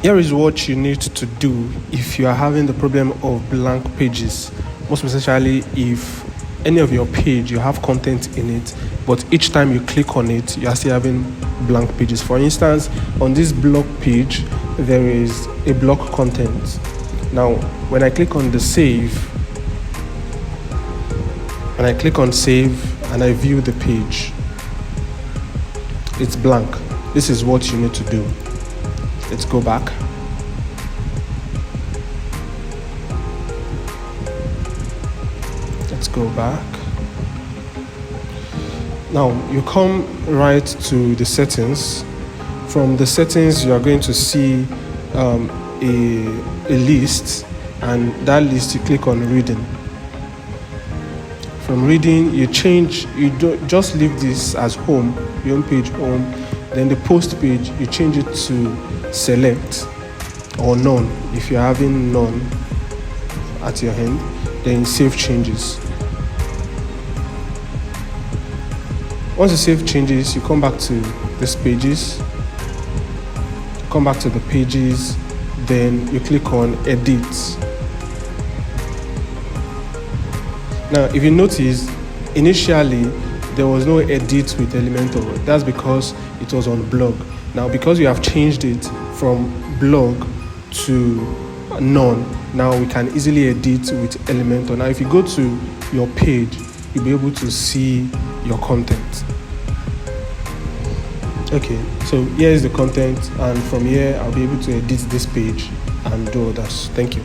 Here is what you need to do if you are having the problem of blank pages, most especially if any of your page you have content in it, but each time you click on it you are still having blank pages. For instance, on this blog page there is a block content. Now when I click on the save, and I click on save and I view the page, it's blank. This is what you need to do. Let's go back. Let's go back. Now you come right to the settings. From the settings you are going to see a list, and that list you click on reading. From reading you don't just leave this as home, your home page home. Then the post page you change it to select or none. If you're having none at your end, then save changes. Once you save changes, you come back to these pages, come back to the pages, then you click on edit. Now if you notice, initially there was no edit with Elementor. That's because it was on blog. Now because we have changed it from blog to none, now we can easily edit with Elementor. Now if you go to your page, you'll be able to see your content. Okay, so here is the content, and from here I'll be able to edit this page and do others. Thank you.